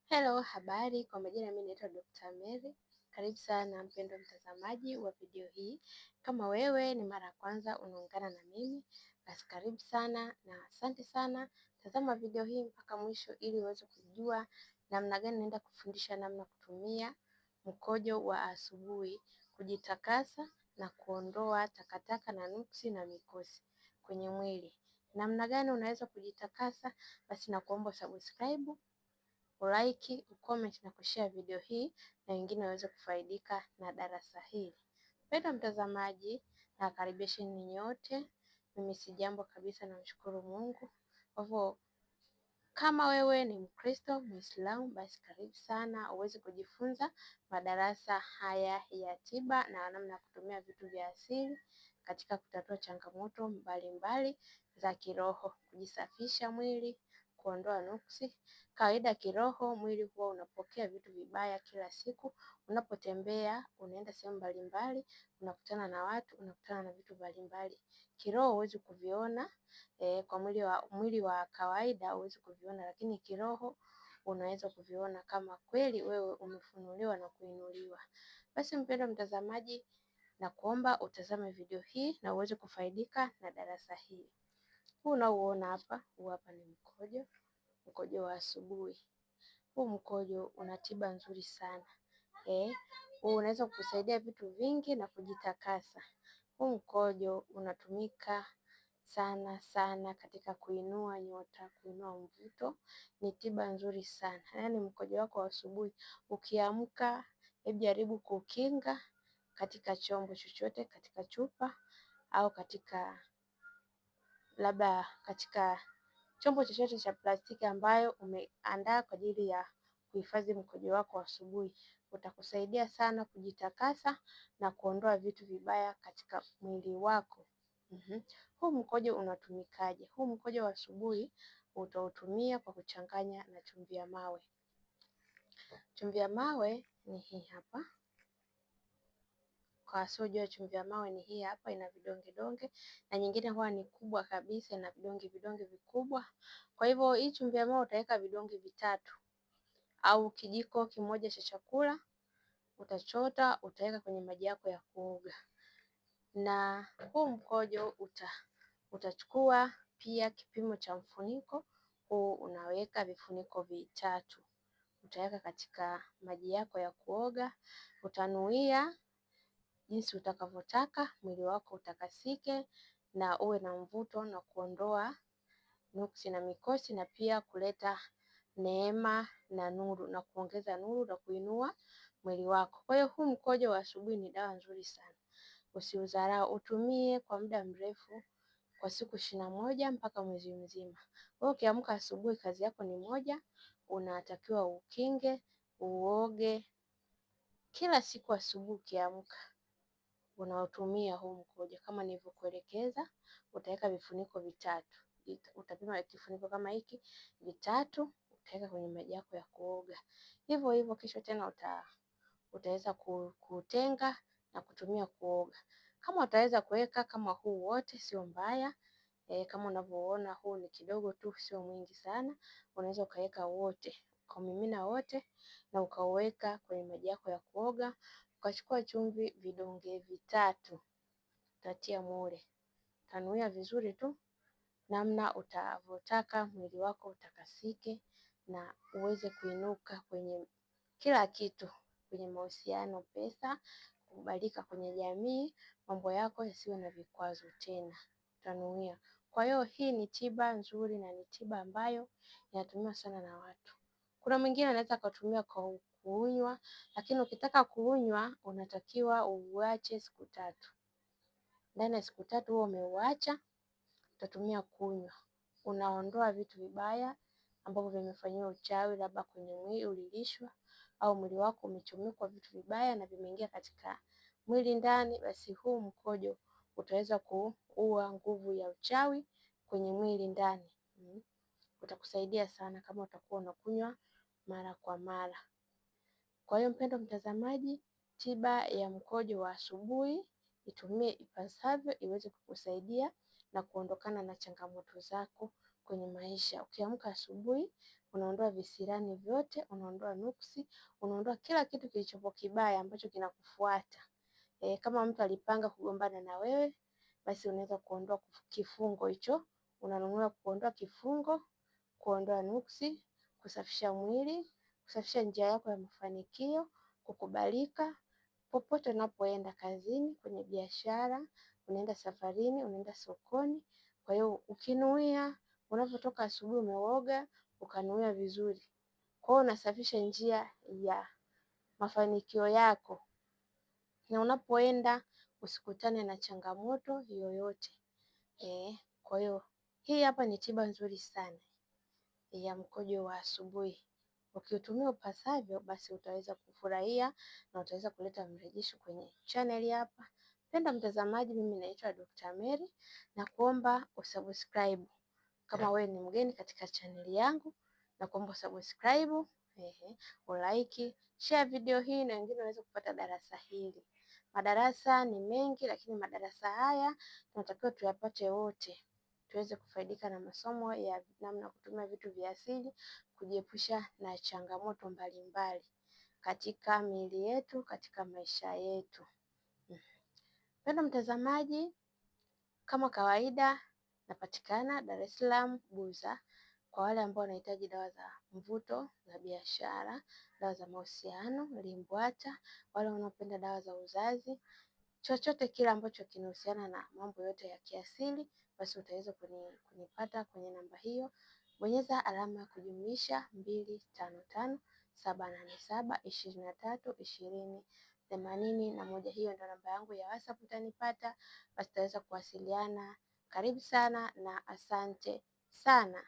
Hello, habari. Kwa majina mimi naitwa Dr. Mary. Karibu sana mpendwa mtazamaji wa video hii. Kama wewe ni mara ya kwanza unaungana na mimi, basi karibu sana na asante sana. Tazama video hii mpaka mwisho ili uweze kujua namna gani naenda kufundisha namna kutumia mkojo wa asubuhi kujitakasa na kuondoa takataka na nuksi na mikosi kwenye mwili. Namna gani unaweza kujitakasa? Basi nakuomba subscribe, ulike, ucomment na kushare video hii na wengine waweze kufaidika na darasa hili. Mpendwa mtazamaji, na karibisheni nyote. Mimi si jambo kabisa, namshukuru Mungu. Kwa hivyo kama wewe ni Mkristo, Muislamu, basi karibu sana uweze kujifunza madarasa haya ya tiba na namna ya kutumia vitu vya asili katika kutatua changamoto mbalimbali za kiroho, kujisafisha mwili, kuondoa nuksi. Kawaida kiroho, mwili huwa unapokea vitu vibaya kila siku. Unapotembea, unaenda sehemu mbalimbali, unakutana na watu, unakutana na vitu mbalimbali. Kiroho huwezi kuviona, kwa mwili wa kawaida huwezi kuviona, lakini kiroho unaweza kuviona kama kweli wewe umefunuliwa na kuinuliwa. Basi mpendwa mtazamaji, na kuomba utazame video hii na uweze kufaidika na darasa hili. Huu unaouona hapa, huu hapa ni mkojo wa asubuhi. Huu mkojo una tiba nzuri sana. Huu unaweza kukusaidia vitu vingi na kujitakasa. Huu mkojo unatumika sana sana katika kuinua nyota, kuinua mvuto. Ni tiba nzuri sana. Yaani mkojo wako wa asubuhi ukiamka, hebu jaribu kukinga katika chombo chochote, katika chupa au katika chombo chochote cha plastiki ambayo umeandaa kwa ajili ya kuhifadhi mkojo wako wa asubuhi. Utakusaidia sana kujitakasa na kuondoa vitu vibaya katika mwili wako. Huu mkojo unatumikaje? Huu mkojo wa asubuhi utautumia kwa kuchanganya na chumvi ya mawe. Chumvi ya mawe ni hii hapa. Kwa wasiojua, chumvi ya mawe ni hii hapa, ina vidonge donge, na nyingine huwa ni kubwa kabisa, ina vidonge vikubwa. Kwa hivyo hii chumvi ya mawe utaweka vidonge 3 au kijiko kimoja cha chakula, utachota, utaweka kwenye maji yako ya kuoga. Na huu mkojo utachukua pia kipimo cha mfuniko. Huu unaweka vifuniko 3. Utaweka katika maji yako ya kuoga, utanuia jinsi utakavyotaka mwili wako utakasike na uwe na mvuto na kuondoa nuksi na mikosi, na pia kuleta neema na nuru na kuongeza nuru na kuinua mwili wako. Kwa hiyo huu mkojo wa asubuhi ni dawa nzuri sana. Usiudharau, utumie kwa muda mrefu, kwa siku 21 mpaka mwezi mzima. Wewe ukiamka asubuhi, kazi yako ni moja, unatakiwa ukinge, uoge kila siku asubuhi ukiamka. Unaotumia huu mkojo kama nilivyokuelekeza, utaweka vifuniko 3. Utapima kifuniko kama hiki 3, utaweka kwenye maji yako ya kuoga. Hivyo hivyo kesho tena utaweza kutenga na kutumia kuoga. Kama utaweza kuweka kama huu wote sio mbaya. Kama unavyoona huu ni kidogo tu, sio mwingi sana. Unaweza ukaweka wote, ukamimina wote na ukauweka kwenye maji yako ya kuoga. Ukachukua chumvi vidonge 3, utatia mule, utanuia vizuri tu namna utavyotaka mwili wako utakasike na uweze kuinuka kwenye kila kitu, kwenye mahusiano, pesa, kukubalika kwenye jamii, mambo yako yasiwe na vikwazo tena, utanuia. Kwa hiyo hii ni tiba nzuri na ni tiba ambayo inatumiwa sana na watu. Kuna mwingine anaweza kutumia kwa kuunywa, lakini ukitaka kuunywa unatakiwa uache siku 3. Ndani ya siku 3 huo umeuacha, utatumia kunywa. Unaondoa vitu vibaya ambavyo vimefanyiwa uchawi, labda kwenye mwili ulilishwa au mwili wako umechomekwa vitu vibaya na vimeingia katika mwili ndani. Basi huu mkojo utaweza kuua nguvu ya uchawi kwenye mwili ndani. Utakusaidia sana kama utakuwa unakunywa mara kwa mara. Kwa hiyo mpendwa mtazamaji, tiba ya mkojo wa asubuhi itumie ipasavyo iweze kukusaidia na kuondokana na changamoto zako kwenye maisha. Ukiamka asubuhi, unaondoa visirani vyote, unaondoa nuksi, unaondoa kila kitu kilichopo kibaya ambacho kinakufuata. Kama mtu alipanga kugombana na wewe, basi unaweza kuondoa kifungo hicho. Unanunua kuondoa kifungo, kuondoa nuksi, kusafisha mwili, kusafisha njia yako ya mafanikio, kukubalika popote unapoenda, kazini, kwenye biashara, unaenda safarini, unaenda sokoni. Kwa hiyo ukinuia, unapotoka asubuhi umeoga, ukanuia vizuri, kwa hiyo unasafisha njia ya mafanikio yako, na unapoenda usikutane na changamoto yoyote. Kwa hiyo hii hapa ni tiba nzuri sana ya mkojo wa asubuhi. Ukiutumia upasavyo, basi utaweza kufurahia na utaweza kuleta mrejesho kwenye channel hapa. Penda mtazamaji, mimi naitwa Dr. Mary na kuomba usubscribe kama wewe ni mgeni katika channel yangu, na kuomba usubscribe, ulike, share video hii na wengine waweze kupata darasa hili. Madarasa ni mengi, lakini madarasa haya tunatakiwa tuyapate wote, tuweze kufaidika na masomo ya namna ya kutumia vitu vya asili, kujiepusha na changamoto mbalimbali katika miili yetu, katika maisha yetu. Mpendwa mtazamaji, kama kawaida napatikana Dar es Salaam Buza. Kwa wale ambao wanahitaji dawa za mvuto za biashara, dawa za mahusiano, limbwata, wale wanaopenda dawa za uzazi, chochote kile ambacho kinahusiana na mambo yote ya kiasili, basi utaweza kunipata kwenye namba hiyo. Bonyeza alama ya kujumlisha 255 787 23 20 81. Hiyo ndio namba yangu ya WhatsApp, utanipata, basi utaweza kuwasiliana. Karibu sana na asante sana.